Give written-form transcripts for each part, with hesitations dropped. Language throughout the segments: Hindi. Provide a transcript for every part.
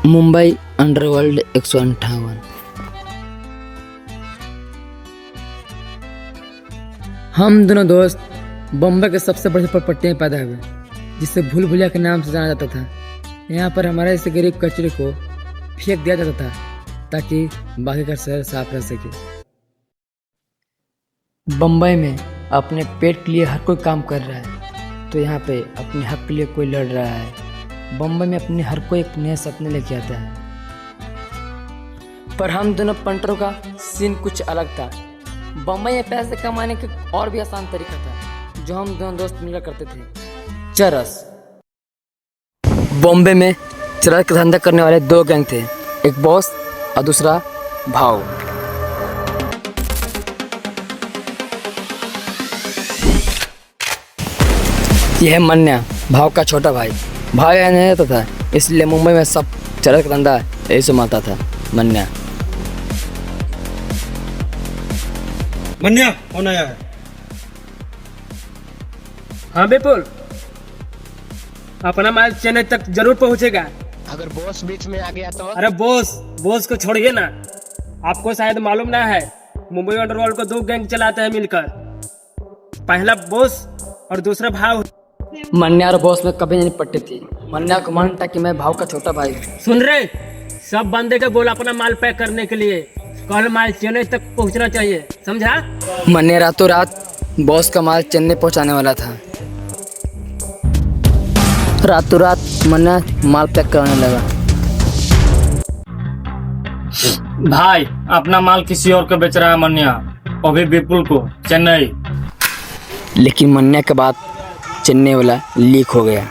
मुंबई अंडरवर्ल्ड 158। हम दोनों दोस्त बम्बई के सबसे बड़े पट्टी में पैदा हुए, जिसे भूल भुलैया के नाम से जाना जाता था। यहाँ पर हमारे इस गरीब कचरे को फेंक दिया जाता था ताकि बाकी का शहर साफ रह सके। बम्बई में अपने पेट के लिए हर कोई काम कर रहा है, तो यहाँ पे अपने हक के लिए कोई लड़ रहा है। बम्बई में अपने हर कोई एक नए सपने लेके आता है, पर हम दोनों पंटरों का सीन कुछ अलग था। बम्बई में पैसे कमाने का और भी आसान तरीका था, जो हम दोनों दोस्त मिलकर करते थे, चरस। बॉम्बे में चरस का धंधा करने वाले दो गैंग थे, एक बॉस और दूसरा भाव। यह है मन्या, भाव का छोटा भाई। भाव यहाँ नहीं रहता था, इसलिए मुंबई में सब चरस का धंधा यही संभालता था। मन्या कौन आया है? हाँ विपुल, अपना माल चेन्नई तक जरूर पहुंचेगा। अगर बॉस बीच में आ गया तो? अरे बॉस को छोड़िए ना, आपको शायद मालूम ना है, मुंबई अंडरवर्ल्ड को दो गैंग चलाते हैं मिलकर, पहला बॉस और दूसरा भाव। मन्या और बॉस में कभी नहीं पट्टी थी। मन्या को मानता कि मैं भाव का छोटा भाई हूँ। सुन रहे, सब बंदे को बोला अपना माल पैक करने के लिए, कल माल चेन्नई तक पहुंचना चाहिए, समझा? मन्या रातों रात बॉस का माल चेन्नई पहुंचाने वाला था। रातों रात मन्या माल पैक कराने लगा। भाई अपना माल किसी और को बेच रहा है मन्या, और भी विपुल को, चेन्नई। लेकिन मन्या के बाद चेन्नई वाला लीक हो गया।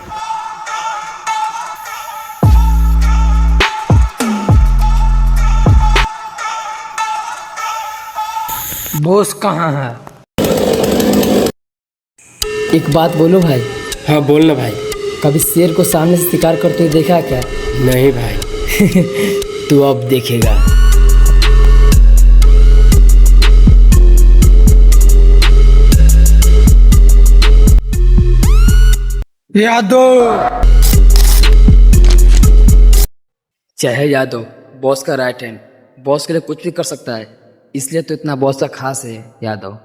बॉस कहाँ है? एक बात बोलो भाई। हाँ बोल ना भाई। कभी शेर को सामने से शिकार करते हुए देखा क्या? नहीं भाई। तू अब देखेगा। यादव चाहे यादव बॉस का राइट हैंड, बॉस के लिए कुछ भी कर सकता है, इसलिए तो इतना बॉस का खास है यादव।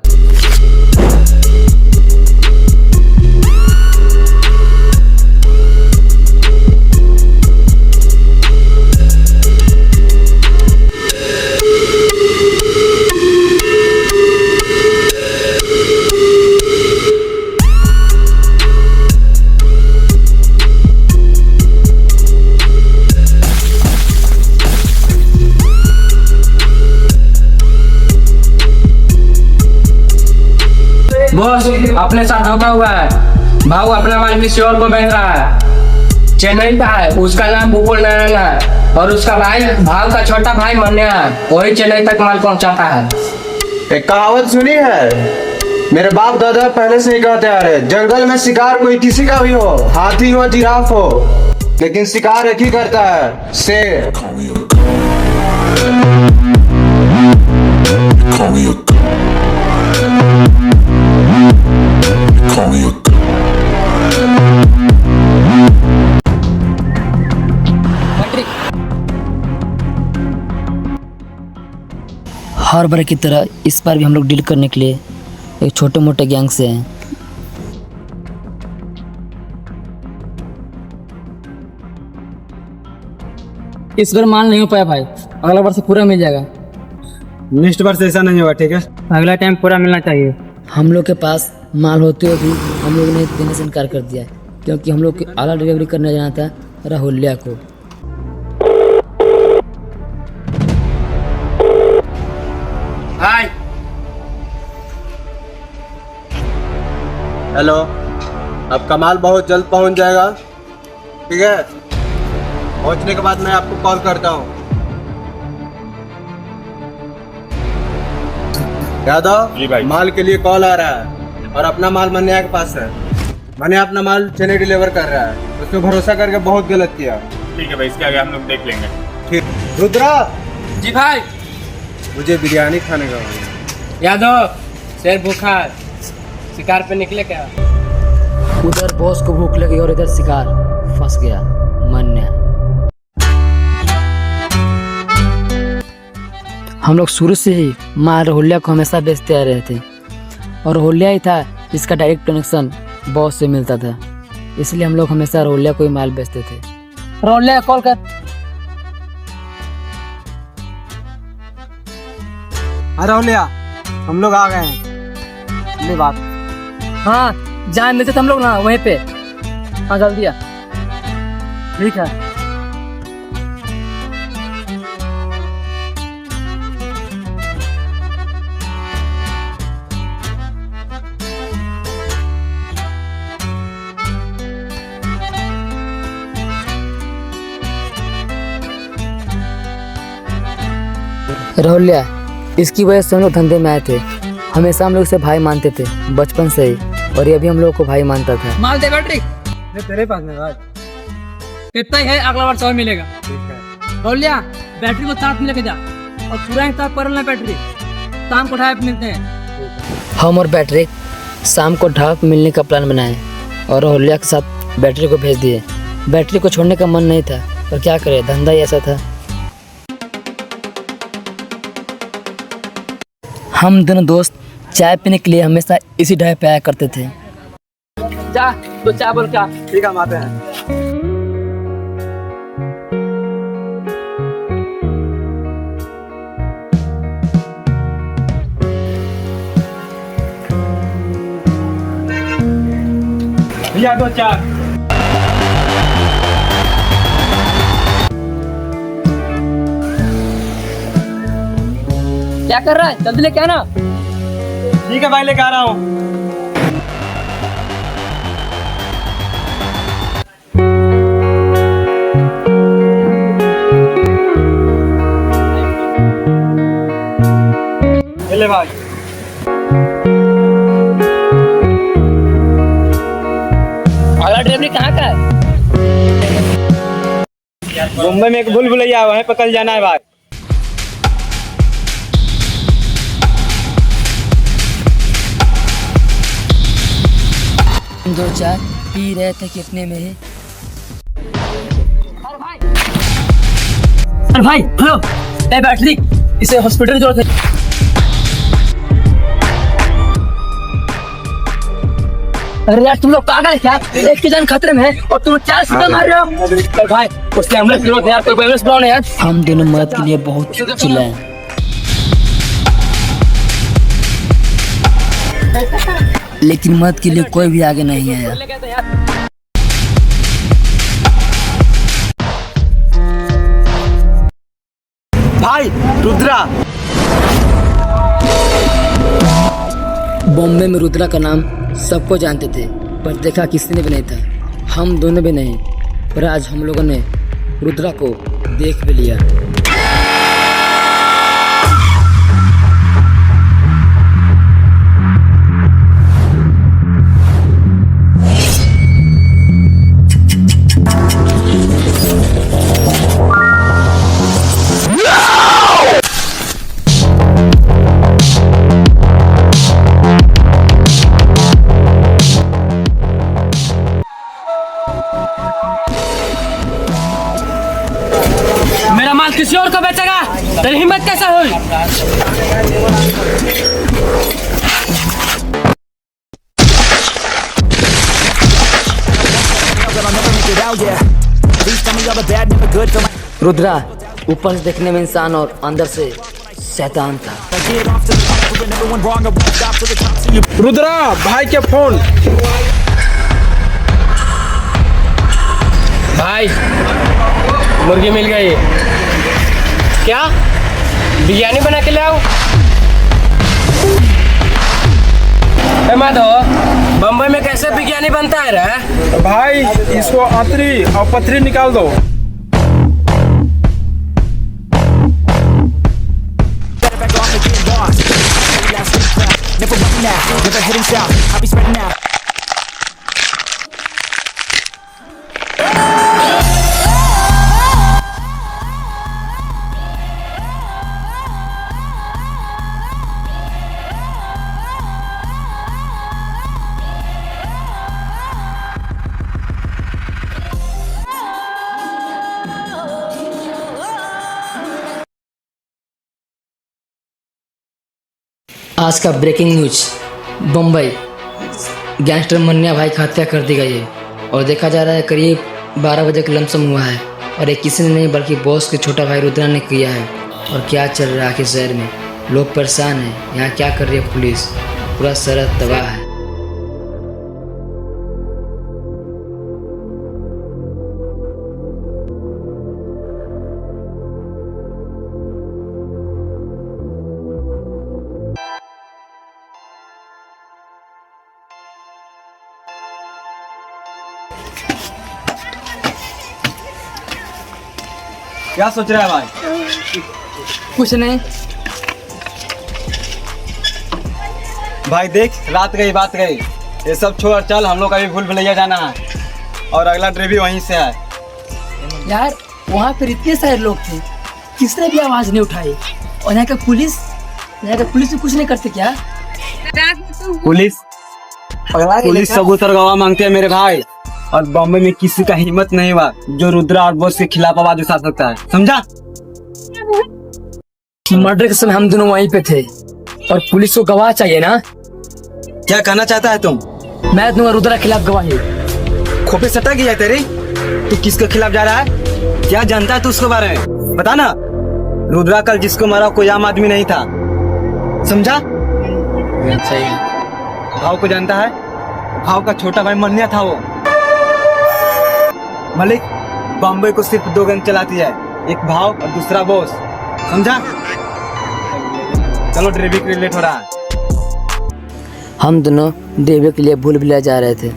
बॉस अपने साथ धोखा हुआ है, भाव अपना माल किसी और को बेच रहा है। चेन्नई का है, उसका नाम विपुल नारायण है, और उसका भाई भाव का छोटा भाई मन्या है, वही चेन्नई तक माल पहुंचाता है। एक कहावत सुनी है, मेरे बाप दादा पहले से ही कहते आ रहे, जंगल में शिकार कोई किसी का भी हो, हाथी हो जिराफ हो, लेकिन शिकार एक ही करता है, शेर। हर बार की तरह इस बार भी हम लोग डील करने के लिए एक छोटे मोटे गैंग से हैं। इस बार माल नहीं हो पाया भाई, अगला बार से पूरा मिल जाएगा। नेक्स्ट बार से ऐसा नहीं होगा, ठीक है? अगला टाइम पूरा मिलना चाहिए। हम लोग के पास माल होते हुए भी हम लोग ने देने से इनकार कर दिया, क्योंकि हम लोग की आला डिलीवरी करने जाना था राहुलिया को। हाय हेलो, आपका माल बहुत जल्द पहुंच जाएगा, ठीक है? पहुंचने के बाद मैं आपको कॉल करता हूँ। यादव, माल के लिए कॉल आ रहा है, और अपना माल मन्या के पास है। मन्या अपना माल चेन्नई डिलीवर कर रहा है, उस पर भरोसा करके बहुत गलत किया। ठीक है भाई, इसके आगे हम लोग देख लेंगे। ठीक। रुद्रा, जी भाई। मुझे बिरयानी खाने का मन है। यादव, शेर भूखा है, शिकार पे निकले क्या? उधर बॉस को भूख लगी और इधर शिकार फंस गया। मन्या हम लोग शुरू से ही माँ राहुल्या को हमेशा बेचते आ रहे थे और राहुल्या ही था जिसका डायरेक्ट कनेक्शन बॉस से मिलता था, इसलिए हम लोग हमेशा राहुल्या को ही माल बेचते थे। राहुल्या कॉल कर। अरे ओलिया, हम लोग आ गए हैं। ले बात। हाँ, जहाँ मिलते थे हम लोग ना वहीं पे। हाँ जल्दी आ। ठीक है। राहुल्या, इसकी वजह से हम लोग धंधे में आए थे। हमेशा हम लोग इसे भाई मानते थे बचपन से ही, और ये भी हम लोग को भाई मानता था। माल दे बैटरी तेरे पास में भाई। कितना ही है, अगला बार 100 मिलेगा। राहुल्या, बैटरी को साथ में लेके जा और पूरा हिसाब कर लेना बैटरी। शाम को ढाई मिलते हैं। हम और बैटरी शाम को ढाब मिलने का प्लान बनाए और राहुल्या के साथ बैटरी को भेज दिए। बैटरी को छोड़ने का मन नहीं था, पर क्या करे, धंधा ही ऐसा था। हम दोनों दोस्त चाय पीने के लिए हमेशा इसी ढाबे पे आया करते थे। जा तो चाय बोल क्या। ठीक है, हम आते हैं। भैया दो चार। क्या कर रहा है, जल्दी लेके आना। ठीक है भाई, लेके आ रहा हूँ। ले भाई। अगला डिलीवरी कहाँ का है? मुंबई में एक भूल भुलैया, वहीं पर कल जाना है भाई। दो चाय पी रहे थे कितने में ही। अरे भाई हेलो, ए बैटरी, इसे हॉस्पिटल की जरूरत है। अरे यार तुम लोग पागल है क्या? एक की जान खतरे में है और तुम 4 सीधा मार रहे हो। अरे भाई उससे एम्बुलेंस की जरूरत है यार, कोई एम्बुलेंस बुलाओ ना यार। हम दोनों मदद के लिए बहुत चिल्लाए, लेकिन मदद के लिए कोई भी आगे नहीं आया। भाई रुद्रा। बॉम्बे में रुद्रा का नाम सबको जानते थे, पर देखा किसी ने भी नहीं था। हम दोनों भी नहीं, पर आज हम लोगों ने रुद्रा को देख भी लिया। मेरा माल किसी और को बेचेगा, तेरी हिम्मत कैसे हुई? रुद्रा ऊपर से देखने में इंसान और अंदर से शैतान था। रुद्रा भाई के फोन। भाई मुर्गी मिल गई। क्या बिरयानी बना के ले आओ? माधव, बम्बई में कैसे बिरयानी बनता है रे? भाई इसको आंतरी और पथरी निकाल दो। Never running out, never heading south. I'll be spreading out. आज का breaking news, Bombay gangster Manya भाई की हत्या कर दी गई है और देखा जा रहा है करीब 12 बजे का लमसम हुआ है और ये किसी ने नहीं बल्कि बॉस के छोटा भाई रुद्रा ने किया है। और क्या चल रहा है आखिर शहर में, लोग परेशान हैं, यहाँ क्या कर रही है पुलिस, पूरा शहर तबाह है। क्या सोच रहा है भाई? कुछ नहीं भाई देख, रात गई बात गई, ये सब छोड़ चल, हम लोग का भी भूल भुलैया जाना है और अगला ट्रेन भी वहीं से है। यार, वहाँ पर इतने सारे लोग थे, किसने भी आवाज नहीं उठाई और यहाँ का पुलिस भी कुछ नहीं करते क्या? पुलिस सबूत और गवाह मांगते हैं मेरे भाई, और बॉम्बे में किसी का हिम्मत नहीं हुआ जो रुद्रा और बॉस के खिलाफ आवाज उठा सकता है, समझा? मर्डर के समय हम दोनों वहीं पे थे और पुलिस को गवाह चाहिए ना। क्या कहना चाहता है तुम? मैं दूंगा रुद्रा के खिलाफ गवाही। खोपे सटा गया तेरी, तू किसके खिलाफ जा रहा है? क्या जानता है तू उसके बारे में, बता ना। रुद्रा कल जिसको मारा कोई आम आदमी नहीं था, समझा? भाव को जानता है? भाव का छोटा भाई मन्या था वो। मलिक बॉम्बे को सिर्फ 2 गन चलाती है, एक भाव और दूसरा बॉस, समझा? चलो ड्राइविंग के लिए लेट हो रहा है। हम दोनों देवे के लिए भूल भुलैया जा रहे थे।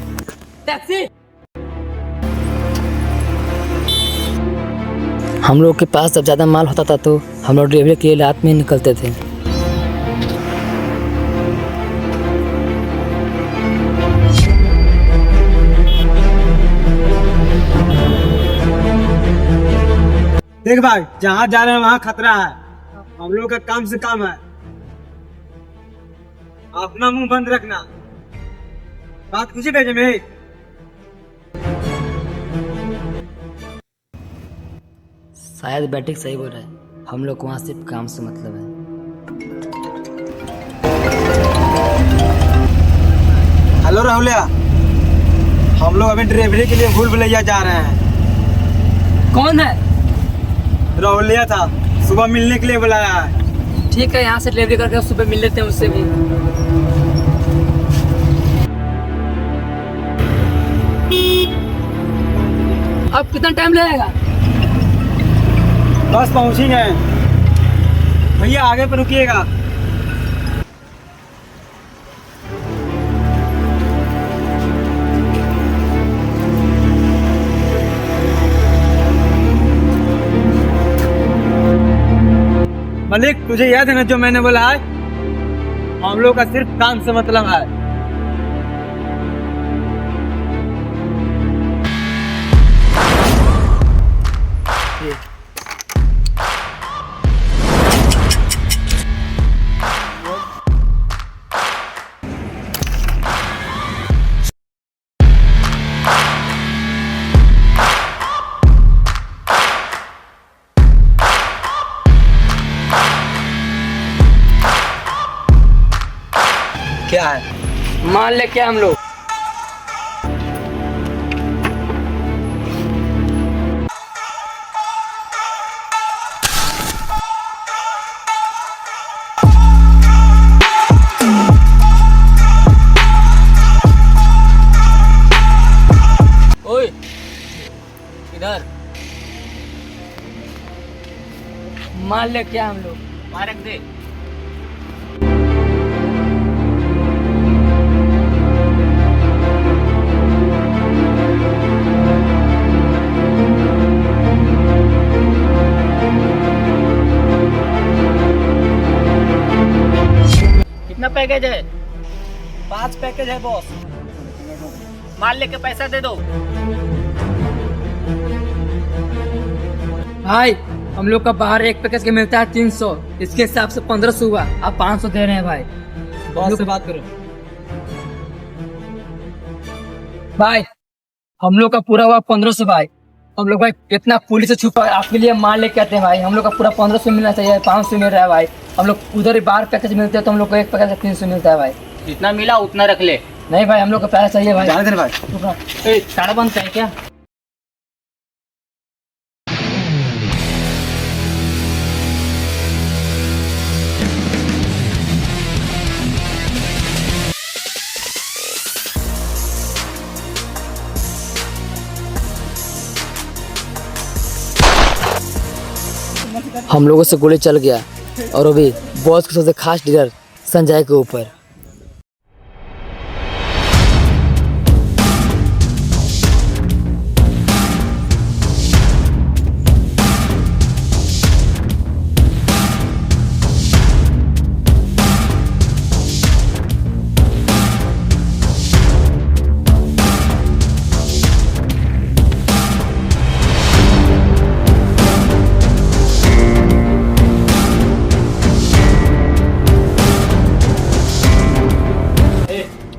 हम लोग के पास जब ज्यादा माल होता था तो हम लोग डिलीवरी के लिए रात में निकलते थे। देख भाई, जहाँ जा रहे हैं वहाँ खतरा है, हम लोग का काम से काम है, अपना मुंह बंद रखना, बात कुछ ही भेजे में। शायद बैटिक सही बोल रहा है, हम लोग को वहाँ सिर्फ काम से मतलब है। हेलो राहुलिया, हम लोग अभी डिलीवरी के लिए भूल भुलैया जा रहे हैं। कौन है? राहुलिया था, सुबह मिलने के लिए बुलाया है। ठीक है, यहाँ से डिलीवरी करके सुबह मिल लेते हैं उससे भी। अब कितना टाइम लगेगा? बस पहुंच ही गए भैया, आगे पर रुकिएगा। मलिक, तुझे याद है ना जो मैंने बोला है, हम लोग का सिर्फ काम से मतलब है। क्या है? मान ले क्या हम लोग? ओए, इधर मान ले क्या हम लोग? मारक दे। कितना पैकेज है? 5 पैकेज है बॉस। माल लेके पैसा दे दो। भाई, हम लोग का बाहर एक पैकेज के मिलता है 300, इसके हिसाब से 1500 हुआ, आप 500 दे रहे हैं भाई। बॉस से बात करो। भाई, हम लोग का पूरा हुआ 1500 भाई, हम लोग भाई कितना पुलिस से छुपा आपके लिए माल लेके आते हैं भाई। हम लोग का पूरा 1500 मिलना चाहिए, 500 मिल रहा है भाई। हम लोग उधर ही 12 पैकेज मिलते हैं तो हम लोग को एक पैकेज 300 मिलता है भाई। जितना मिला उतना रख ले। नहीं भाई, हम लोग को पैसा चाहिए भाई। जाने दे भाई। साड़ा बंद है क्या? हम लोगों से गोली चल गया और अभी बॉस के सबसे खास डीलर संजय के ऊपर।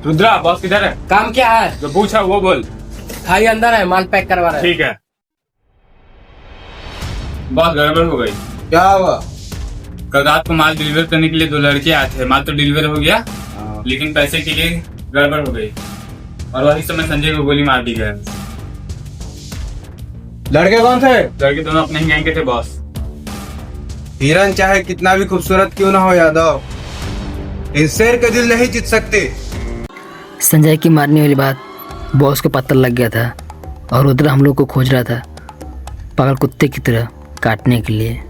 रुद्रा बॉस किधर है? काम क्या है? जो पूछा वो बोल। भाई अंदर है, माल पैक करवा रहा है। ठीक है। बॉस गड़बड़ हो गई। क्या हुआ? कल रात को माल डिलीवर करने के लिए 2 लड़के आए थे। माल तो डिलीवर हो गया, लेकिन पैसे के लिए गड़बड़ हो गई और वही समय संजय को गोली मार दी गई। लड़के कौन थे? लड़के दोनों अपने ही गैंग के थे बॉस। हिरन चाहे कितना भी खूबसूरत क्यों ना हो यादव, इन शेर के दिल नहीं जीत सकते। संजय की मारने वाली बात बॉस को पता लग गया था और रुद्र हम लोग को खोज रहा था पागल कुत्ते की तरह काटने के लिए।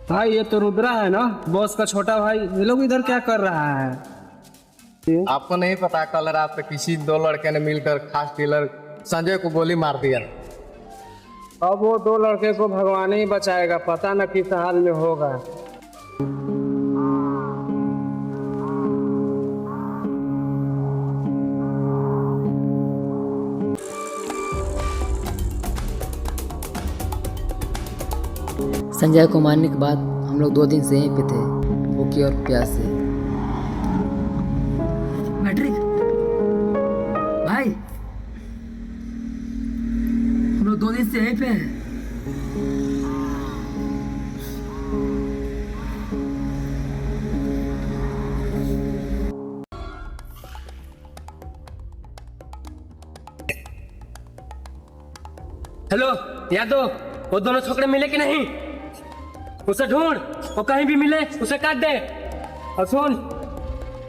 भाई ये तो रुद्रा है ना, बॉस का छोटा भाई। ये लोग इधर क्या कर रहा है? आपको नहीं पता कल रात किसी 2 लड़के ने मिलकर खास डीलर संजय को गोली मार दिया। अब वो 2 लड़के को भगवान ही बचाएगा, पता न किस हाल में होगा। संजय को मारने के बाद हम लोग 2 दिन से यहीं पे थे, भूखे और प्यासे। मैट्रिक भाई, हम लोग 2 दिन से यहीं पे हैं। हेलो यादव, वो दोनों छोकरे मिले कि नहीं? उसे ढूंढ, वो कहीं भी मिले उसे काट दे। और सुन,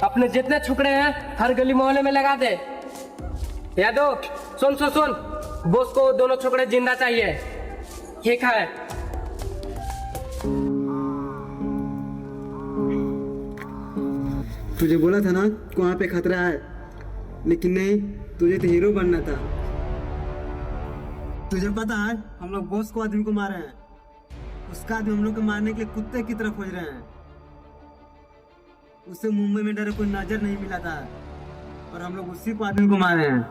अपने जितने छोकरे हैं हर गली मोहल्ले में लगा दे। यादव सुन सुन सुन, बॉस को दोनों छोकरे जिंदा चाहिए। ठीक है। तुझे बोला था ना कि वहाँ पे खतरा है, लेकिन नहीं, तुझे तो हीरो बनना था। तुझे पता है हम लोग बॉस को आदमी को मारे हैं, उसका आदमी हम लोग को मारने के लिए कुत्ते की तरह खोज रहे हैं। उसे मुंबई में डरे कोई नजर नहीं मिला था और हम लोग उसी को आदमी को मारे हैं।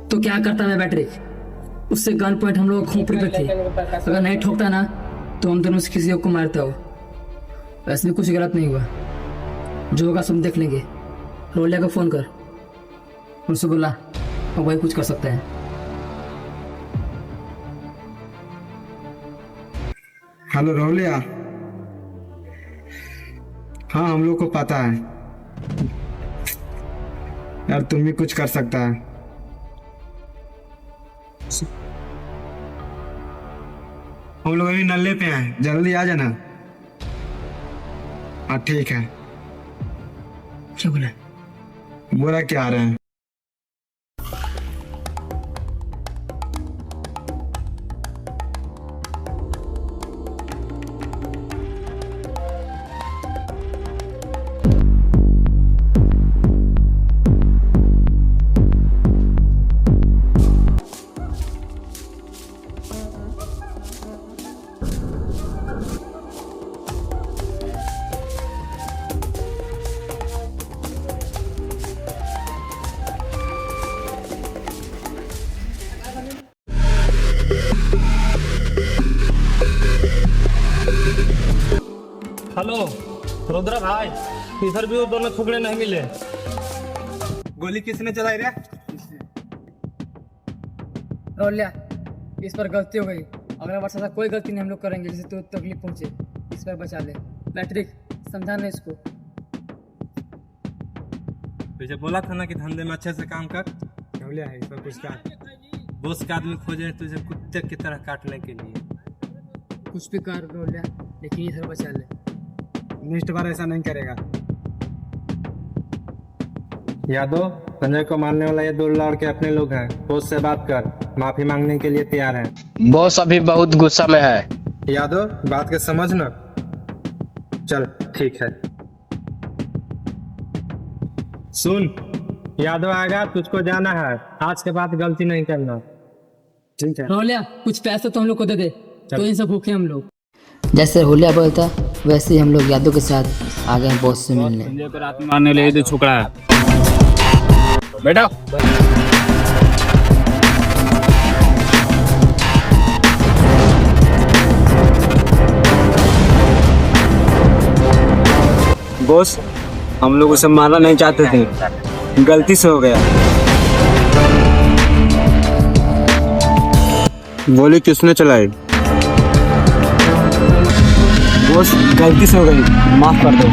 तो क्या करता मैं बैटरी? उससे गन पॉइंट हम लोग खोपड़ी पे थे। अगर नहीं ठोकता ना तो हम दोनों से किसी को मारता हो। वैसे भी कुछ गलत नहीं हुआ, जो होगा सब देख लेंगे। रोलिया को फोन कर, उनसे बोला और वही कुछ कर सकता है। हेलो रोलिया, हाँ हम लोग को पता है यार, तुम भी कुछ कर सकता है। हम लोग अभी नल्ले पे हैं, जल्दी आ जाना। हाँ ठीक है। क्या बोला? बोला क्या आ रहे हैं? हेलो रुद्रा भाई, इधर भी वो दोनों टुकड़े नहीं मिले। गोली किसने चलाई रे? रोलिया, इस पर गलती हो गई। अगला बार ऐसा कोई गलती नहीं हम लोग करेंगे जिससे तो तकलीफ पहुंचे। इस पर बचा ले। पैट्रिक, समझाना इसको। तुझे बोला था ना कि धंधे में अच्छे से काम कर। ढोलिया है, सब कुछ का बॉस का आदमी खोजे तुझे कुत्ते की तरह काटने के लिए। कुछ भी कर रोलिया, लेकिन इधर बचा ले। नेक्स्ट बार ऐसा नहीं करेगा। यादव, संजय को मारने वाला ये 2 लड़के अपने लोग हैं। बॉस से बात कर, माफी मांगने के लिए तैयार हैं। बॉस अभी बहुत गुस्सा में है। यादव, बात के समझ ना। चल ठीक है। सुन, यादव आएगा, तुझको जाना है। आज के बाद गलती नहीं करना। ठीक है। रोलिया, कुछ पैसा तो हम लोग को दे दे, तो इनसे भूखे हम लोग। जैसे रोलिया बोलता वैसे ही हम लोग यादव के साथ आ गए बॉस से मिलने। संजय को रात में मारने ले तो छोकरा है। बेटा बॉस, हम लोग उसे मारना नहीं चाहते थे, गलती से हो गया। गोली किसने चलाई? बॉस, गलती से हो गई, माफ कर दो।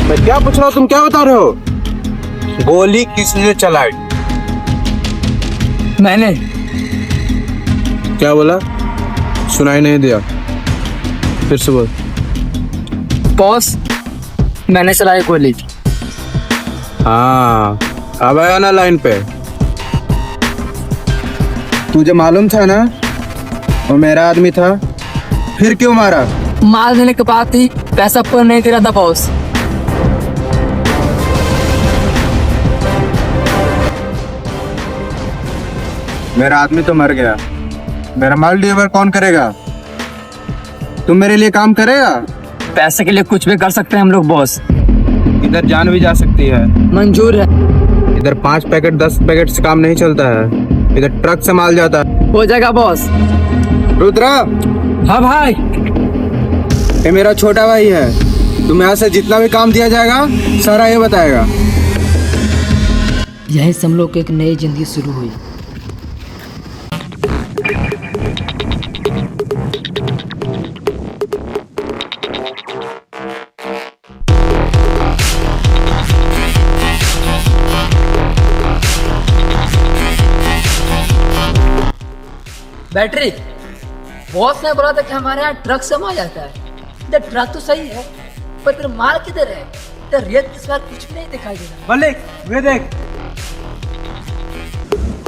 मैं क्या पूछ रहा हूँ, तुम क्या बता रहे हो? गोली किसने चलाई? मैंने। क्या बोला? सुनाई नहीं दिया, फिर से बोल। बॉस, मैंने चलाई गोली। हाँ, अब आया ना लाइन पे। तुझे मालूम था ना वो मेरा आदमी था, फिर क्यों मारा? मार देने के बाद ही पैसा पर नहीं दे रहा था बॉस। मेरा आदमी तो मर गया, मेरा माल डिलीवर कौन करेगा? तुम मेरे लिए काम करेगा? पैसे के लिए कुछ भी कर सकते हैं हम लोग बॉस। इधर जान भी जा सकती है। मंजूर है। इधर 5 पैकेट 10 पैकेट से काम नहीं चलता है, इधर ट्रक से माल जाता है। हो जाएगा बॉस। रुद्रा, हाँ भाई। ये मेरा छोटा भाई है। तुम यहाँ से जितना भी काम दिया जाएगा सारा ये बताएगा। यही से हम लोग की एक नई जिंदगी शुरू हुई। बैटरी, बॉस ने बोला था कि हमारे यहाँ ट्रक से माल जाता है। इधर ट्रक तो सही है, पर फिर माल किधर है? इधर रेत इस बार कुछ भी नहीं दिखाई दे रहा। मलिक, वे देख।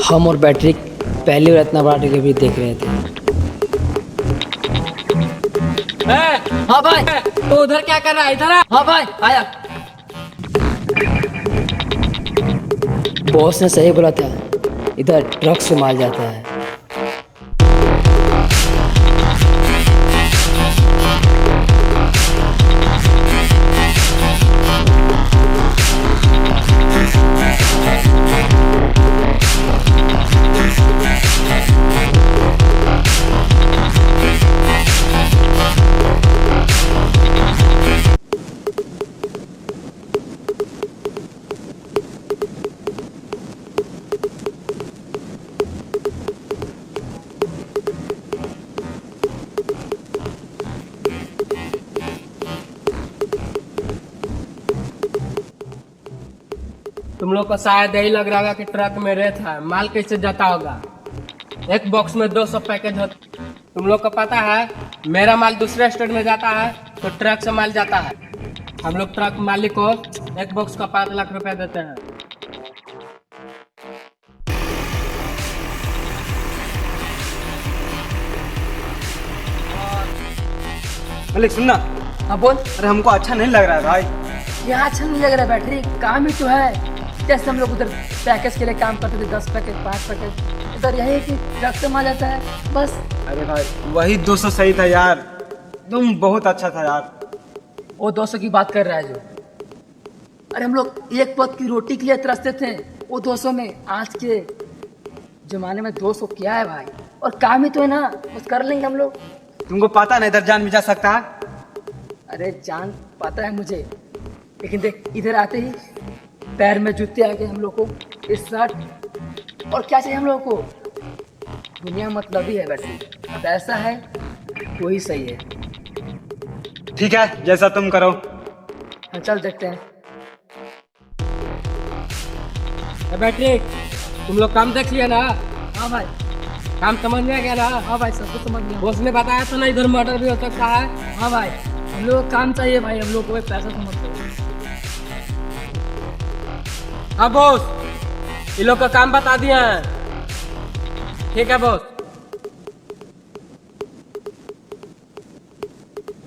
हम और बैटरी पहली बार इतना बड़ा डिलीवरी देख रहे थे। हाँ भाई, तो उधर क्या कर रहा है? इधर आ। हाँ भाई, आया। बॉस ने सही बोला था, इधर ट्रक से माल जाता है। तुम लोग को शायद यही लग रहा होगा कि ट्रक में रेत है, माल कैसे जाता होगा। एक बॉक्स में 200 पैकेट होता। तुम लोग को पता है मेरा माल दूसरे स्टेट में जाता है तो ट्रक से माल जाता है। हम लोग ट्रक मालिक को एक बॉक्स का 5 लाख रुपया देते हैं। मलिक सुनना। हाँ बोल। अरे हमको अच्छा नहीं लग रहा है भाई। यहाँ अच्छा नहीं लग रहा है बैटरी, काम ही तो है। जैसे हम लोग उधर पैकेज के लिए काम करते थे, 10 पैकेट 5 पैकेट, इधर यही कि ट्रक से माल जाता है बस। अरे भाई वही 200 सही था यार, तुम बहुत अच्छा था यार। वो 200 की बात कर रहा है जो। अरे हम लोग एक वक्त की रोटी के लिए तरसते थे, वो 200 में। आज के जमाने में 200 क्या है भाई? और काम ही तो है ना, बस कर लेंगे हम लोग। तुमको पता ना इधर जान भी जा सकता है। अरे जान पता है मुझे, लेकिन देख इधर आते ही पैर में जूते आ गए हम लोग को, इस शर्ट, और क्या चाहिए हम लोग को? दुनिया मतलब ही है वैसे, पैसा है वही सही है। ठीक है, जैसा तुम करो। हाँ, चल देखते हैं। बैटरी, तुम लोग काम देख लिया ना? हाँ भाई। काम समझ में आ गया ना? हाँ भाई, सब कुछ समझ गया। बॉस ने बताया था ना इधर मर्डर भी हो सकता है। हाँ भाई, हम लोग को काम चाहिए भाई, हम लोग को भाई पैसा तो मत दो। हाँ बॉस, ये लोग का काम बता दिया है। ठीक है बॉस।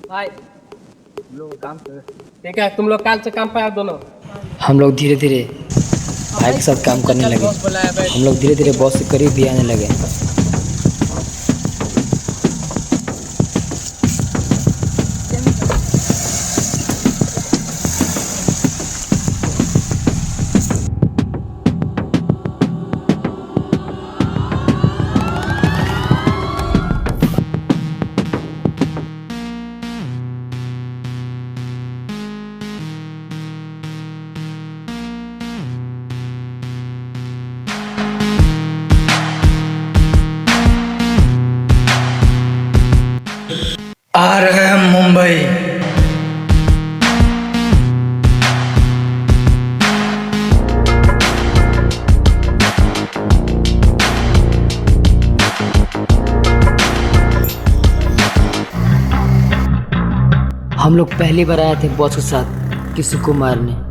भाई हम लोग को काम चाहिए। ठीक है, तुम लोग कल से काम पे आओ दोनों। हम लोग धीरे धीरे भाई के साथ काम करने लगे। हम लोग धीरे धीरे बॉस से करीब भी आने लगे। आ रहे हैं मुंबई। हम लोग पहली बार आए थे बॉस के साथ किसी को मारने।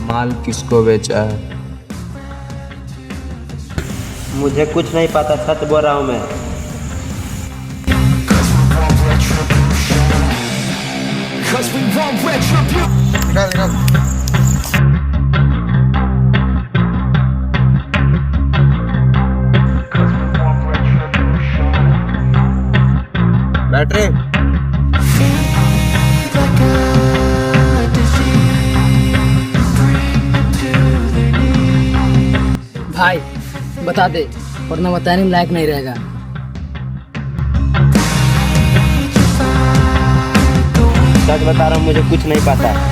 माल किसको बेचा है? मुझे कुछ नहीं पता, सच बोल रहा हूँ मैं। निकाल निकाल। बैटरी। भाई बता दे, वरना बताने में लायक नहीं रहेगा। सच बता रहा हूँ, मुझे कुछ नहीं पता।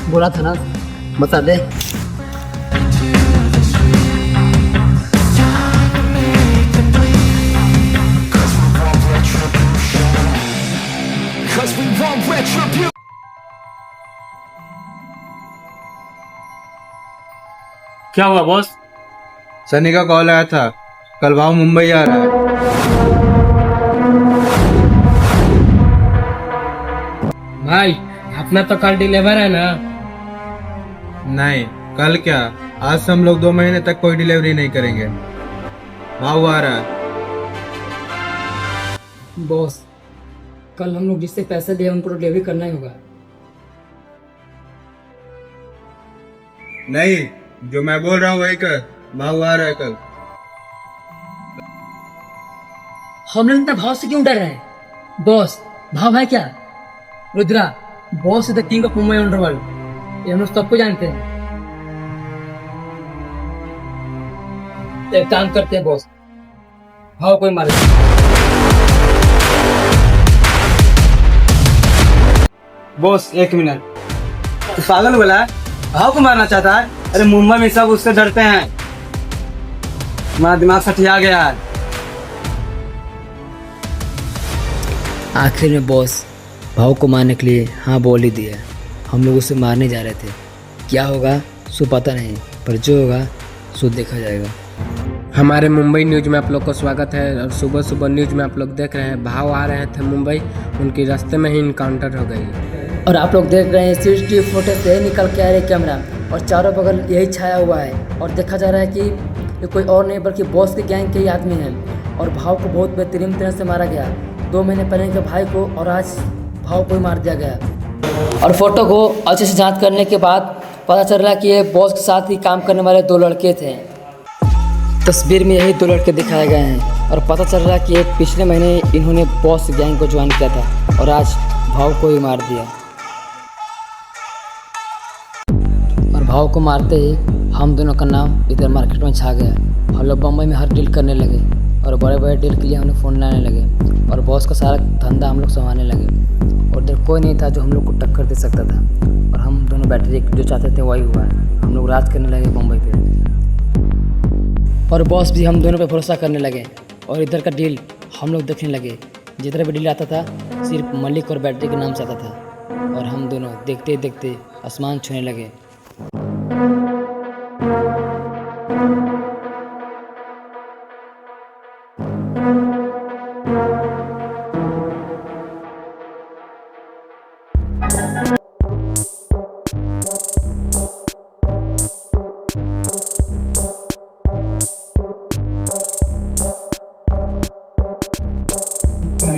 बोला था ना, बता दे। क्या हुआ बॉस? सनी का कॉल आया था, कल भाव मुंबई आ रहा है। भाई अपना तो कल डिलीवर है ना? नहीं, कल क्या, आज से हम लोग 2 महीने तक कोई डिलीवरी नहीं करेंगे। भाव आ रहा है। बॉस, कल हम लोग जिससे पैसे लिए उनको डिलीवरी करना ही होगा। नहीं, जो मैं बोल रहा हूँ वही कर। भाव आ रहा है कल। हम लोग इतना भाव से क्यों डर रहे हैं? बॉस, भाव है क्या? Rudra, boss is the king of Mumbai underworld, ये हम लोग सबको जानते हैं। एक काम करते हैं बॉस, भाव कोई मारे। बॉस 1 मिनट, तू पागल बोला है? भाव को मारना चाहता है? अरे मुंबई में सब उससे डरते हैं। हमारा दिमाग सठिया गया है। आखिर में बॉस भाव को मारने के लिए हाँ बोल ही दिया। हम लोग उसे मारने जा रहे थे, क्या होगा सो पता नहीं, पर जो होगा सो देखा जाएगा। हमारे मुंबई न्यूज में आप लोग को स्वागत है। और सुबह सुबह न्यूज में आप लोग देख रहे हैं भाव आ रहे थे मुंबई, उनके रास्ते में ही इनकाउंटर हो गई। और आप लोग देख रहे हैं CCTV फुटेज से निकल के आ रही कैमरा और चारों बगल यही छाया हुआ है और देखा जा रहा है कि ये कोई और नहीं बल्कि बॉस के गैंग के ही आदमी हैं और भाव को बहुत बेहतरीन तरह से मारा गया। 2 महीने पहले के भाई को और आज भाव को ही मार दिया गया। और फोटो को अच्छे से जांच करने के बाद पता चल रहा है कि ये बॉस के साथ ही काम करने वाले 2 लड़के थे। तस्वीर में यही 2 लड़के दिखाए गए हैं और पता चल रहा है कि ये पिछले महीने इन्होंने बॉस गैंग को ज्वाइन किया था और आज भाव को ही मार दिया। और भाव को मारते ही हम दोनों का नाम इधर मार्केट में छा गया। हम लोग बम्बई में हर डील करने लगे और बड़े बड़े डील के लिए हमें फ़ोन लाने लगे और बॉस का सारा धंधा हम लोग संभालने लगे और इधर कोई नहीं था जो हम लोग को टक्कर दे सकता था और हम दोनों बैटरी जो चाहते थे वही हुआ। हम लोग राज करने लगे बम्बई पे और बॉस भी हम दोनों पे भरोसा करने लगे और इधर का डील हम लोग देखने लगे। जिधर भी डील आता था सिर्फ मलिक और बैटरी के नाम से आता था और हम दोनों देखते देखते आसमान छूने लगे।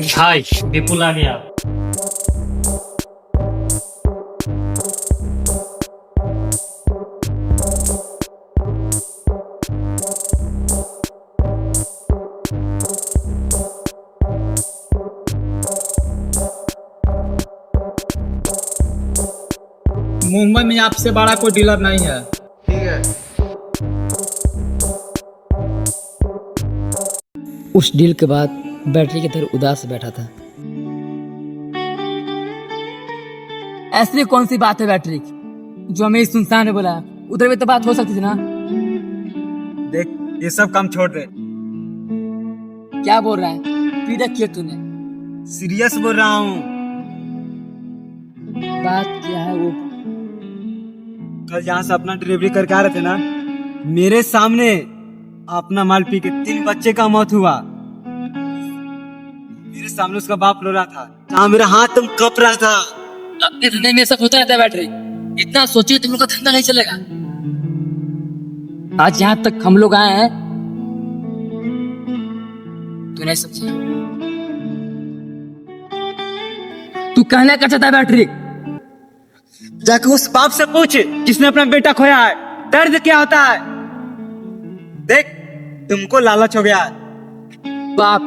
हाय विपुल आ गया। मुंबई में आपसे बड़ा कोई डीलर नहीं है। ठीक है। उस डील के बाद बैटरी की तरह उदास बैठा था। ऐसी कौन सी बात है बैटरी जो हमें इस सुनसान में बोला? उधर भी तो बात हो सकती थी ना। देख ये सब काम छोड़ दे। क्या बोल रहा है? पीड़ा किया तूने? सीरियस बोल रहा हूँ। बात क्या है वो? कल यहाँ से अपना डिलीवरी करके आ रहे थे ना, मेरे सामने अपना माल पी के 3 बच्चे का मौत हुआ। मेरे सामने उसका बाप रो रहा था, जहाँ मेरा हाथ तुम कप रहा था। अपने धंधे में सब होता रहता है बैटरी, इतना सोचिए तुम लोग का धंधा नहीं चलेगा। आज यहाँ तक हम लोग आए हैं, तू नहीं समझा। तू कहना क्या चाहता है बैटरी? जाके उस बाप से पूछ जिसने अपना बेटा खोया है, दर्द क्या होता है। देख तुमको लालच हो गया। बाप?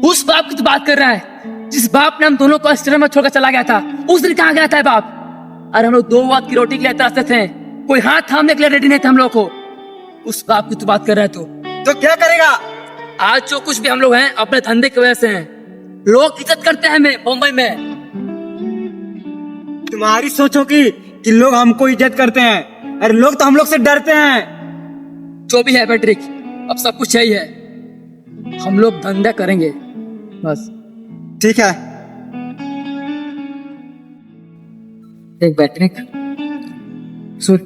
उस बाप की तो बात कर रहा है जिस बाप ने हम दोनों को अस्ट्रेलिया में छोड़कर चला गया था। उस दिन कहाँ गया था बाप? अरे हम लोग 2 वक्त की रोटी के लिए तरसते थे, कोई हाथ थामने के लिए रेडी नहीं था हम लोग को। उस बाप की तो बात कर रहा है तू। तो क्या करेगा? आज जो कुछ भी हम लोग हैं अपने धंधे की वजह से हैं। लोग इज्जत करते हैं हमें मुंबई में। तुम्हारी सोचो कि लोग हमको इज्जत करते हैं, अरे लोग तो हम लोग से डरते हैं। जो भी है पैट्रिक, अब सब कुछ यही है, हम लोग धंधा करेंगे बस। ठीक है। एक पैट्रिक सुन,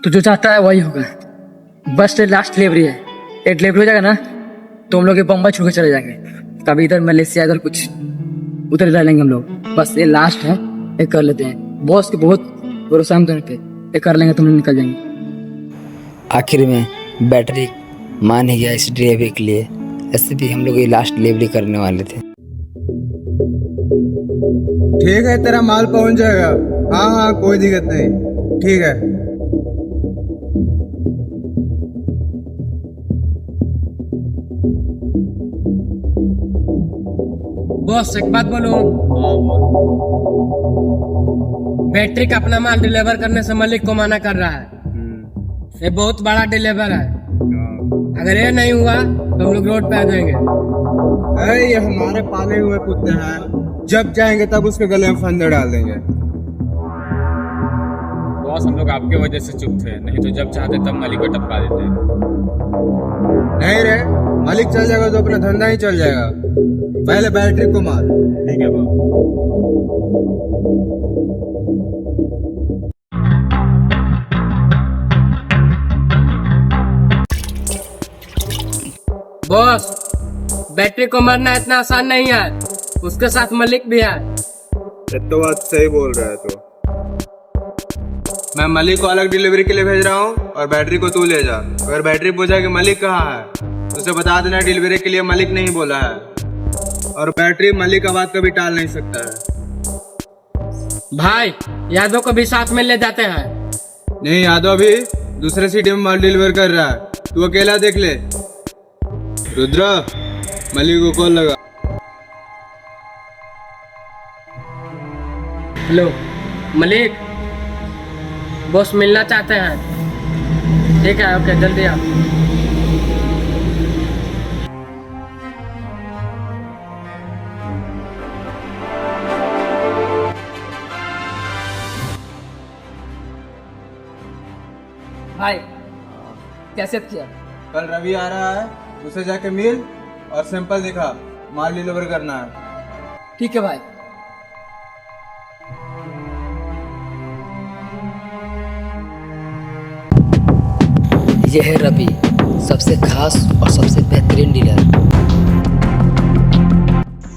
तू जो चाहता है वही होगा। बस लास्ट डिलीवरी है, एक डिलीवरी हो जाएगा ना तो हम लोग बम्बई छोड़ के चले जाएंगे। कभी इधर मलेशिया, इधर कुछ उधर रह लेंगे हम लोग। बस ये लास्ट है, ये कर लेते हैं। बॉस के बहुत भरोसा हम दोनों पे, ये कर लेंगे, तुम लोग निकल जाएंगे। आखिर में बैटरी मान ही गया इस डिलीवरी के लिए। ऐसे भी हम लोग ये लास्ट डिलीवरी करने वाले थे। ठीक है, तेरा माल पहुंच जाएगा। हाँ हाँ, कोई दिक्कत नहीं। ठीक है। बॉस एक बात बोलूं, बैटरी का अपना माल डिलीवर करने से मलिक को मना कर रहा है। ये बहुत बड़ा डिलीवर है, अगर ये नहीं हुआ तो हम लोग रोड पे आ जाएंगे। अरे ये हमारे पाले हुए कुत्ते हैं, जब जाएंगे तब उसके गले में फंदे डाल देंगे। बॉस हम लोग आपके वजह से चुप थे, नहीं तो जब चाहते तब मलिक को टपका देते। नहीं रे, मालिक चल जाएगा तो अपना धंधा ही चल जाएगा। पहले बैटरी को मार। ठीक है बाबू। बॉस बैटरी को मारना इतना आसान नहीं है, उसके साथ मलिक भी है। ये तो बात सही बोल रहा है तो मैं मलिक को अलग डिलीवरी के लिए भेज रहा हूँ और बैटरी को तू ले जा। अगर बैटरी पूछा कि मलिक कहाँ है तो उसे बता देना डिलीवरी के लिए मलिक नहीं बोला है, और बैटरी मलिक का बात कभी टाल नहीं सकता है। भाई यादव को भी साथ में ले जाते हैं। नहीं, यादव अभी दूसरे सिटी में माल डिलीवर कर रहा है, तू अकेला देख ले। रुद्रा, मलिक को कॉल लगा। हेलो मलिक, बॉस मिलना चाहते हैं। ठीक है, ओके, जल्दी आओ। भाई कैसे किया? कल रवि आ रहा है, उसे जाके मिल और सैंपल दिखा, माल डिलीवर करना है। ठीक है भाई। यह है रवि, सबसे खास और सबसे बेहतरीन डीलर।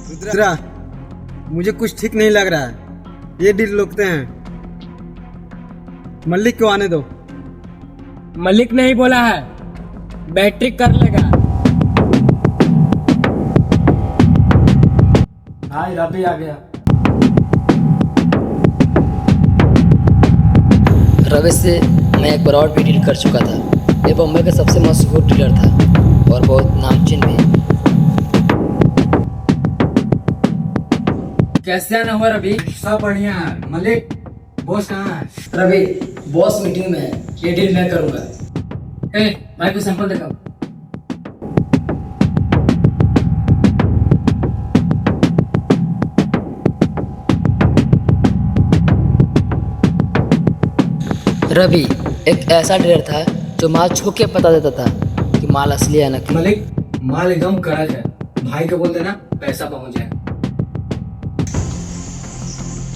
रुद्रा, मुझे कुछ ठीक नहीं लग रहा है। ये डील रोकते हैं, मलिक को आने दो। मलिक नहीं बोला है, बैटरी कर लेगा। भाई रवि आ गया। रवि से मैं एक बार और भी डील कर चुका था। ये बम्बई का सबसे मशहूर डीलर था और बहुत नामचीन भी। कैसे आना हुआ रवि? सब बढ़िया है। मलिक, बॉस कहाँ है? रवि, बॉस मीटिंग में है, ये डील मैं करूंगा। भाई को सैंपल दिखाओ। रवि एक ऐसा डीलर था जो माल छू के पता देता था कि माल असली है नकली। मलिक, माल एकदम करज है। भाई को बोल देना पैसा पहुंच जाए।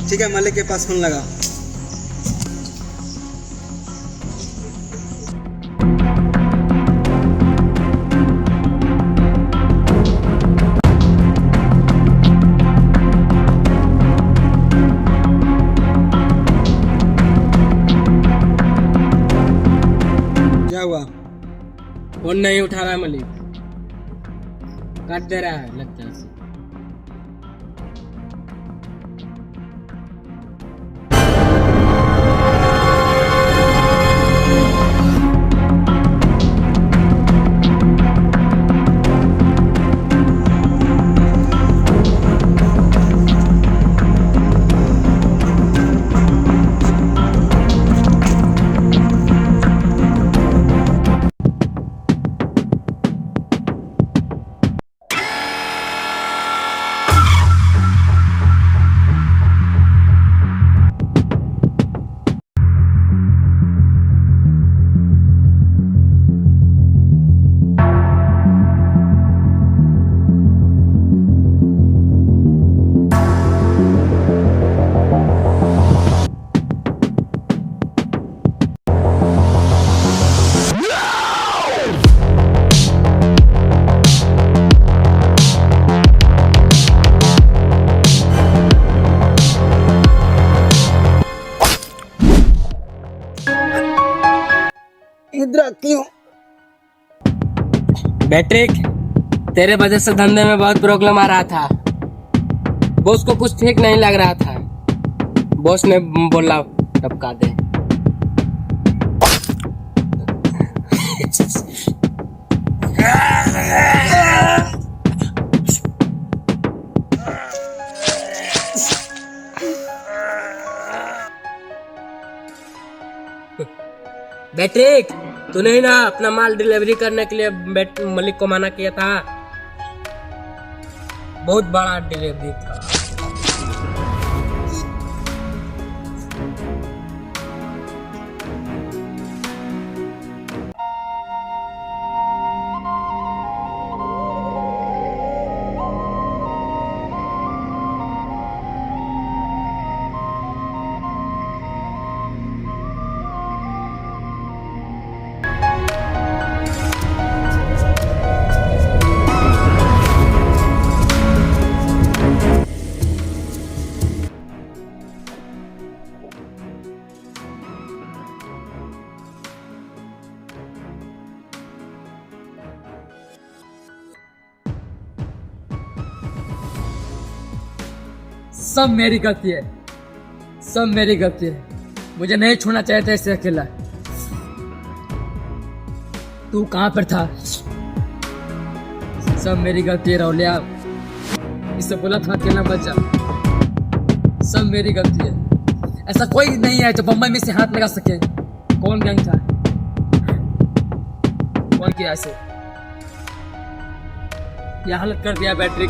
ठीक है, मलिक के पास फोन लगा। क्या हुआ? फोन नहीं उठा रहा है मलिक, काट दे रहा है लगता है। रुद्रा, क्यों? बैटरी, तेरे वजह से धंधे में बहुत प्रॉब्लम आ रहा था। बॉस को कुछ ठीक नहीं लग रहा था। बॉस ने बोला टपका दे। बैटरी, तूने ही ना अपना माल डिलीवरी करने के लिए मलिक को मना किया था। बहुत बड़ा डिलीवरी था। सब मेरी गलती है, सब मेरी गलती है। मुझे नहीं छोड़ना चाहिए था इसे अकेला। तू कहाँ पर था? सब मेरी गलती है राहुलिया। इसे बोला था अकेला मत जा। सब मेरी गलती है। ऐसा कोई नहीं है जो बम्बई में से हाथ लगा सके। कौन गैंग था? कौन किया ऐसे? यह हालत कर दिया बैटरी।